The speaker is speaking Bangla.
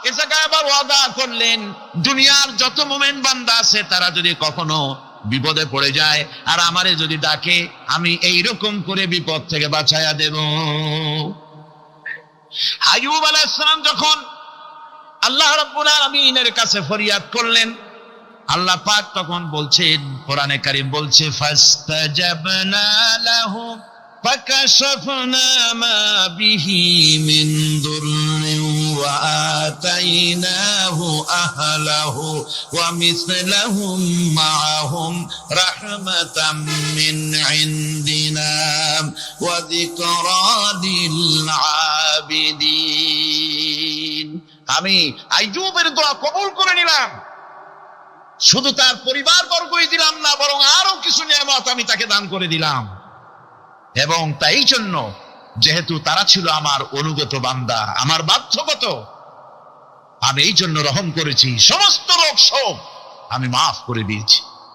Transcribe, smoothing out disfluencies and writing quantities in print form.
এ জায়গায় আবার ওয়াদা করলেন, দুনিয়ার যত মুমিন বান্দা আছে তারা যদি কখনো বিপদে পড়ে যায় আর আমারে যদি ডাকে, আমি এইরকম করে বিপদ থেকে বাঁচায়া দেব। আইয়ুব আলাইহিস সালাম যখন আল্লাহ রাব্বুল আলামিনের কাছে ফরিয়াদ করলেন, আল্লাহ পাক তখন বলছেন, কোরআনে কারীম বলছে, ফাস্তাজাবনা লাহু ফাকাশাফনা মা বিহি মিন দুররিন ওয়া আতাইনাহু আহলাহু ওয়া মিসলাহুম মাআহুম রাহমাতাম মিন ইনদিনা ওয়া যিকরা লিল আবিদিন। আমি আইয়ুবের দোয়া কবুল করে নিলাম, শুধু তার পরিবার বর্গই দিলাম না, বরং আরো কিছু নিয়ামত আমি তাকে দান করে দিলাম। এবং তাই জন্য যেহেতু তারা ছিল আমার অনুগত বান্দা, আমার বাধ্যগত, আমি এই জন্য রহম করেছি, সমস্ত রোগ শোক আমি মাফ করে দিয়েছি।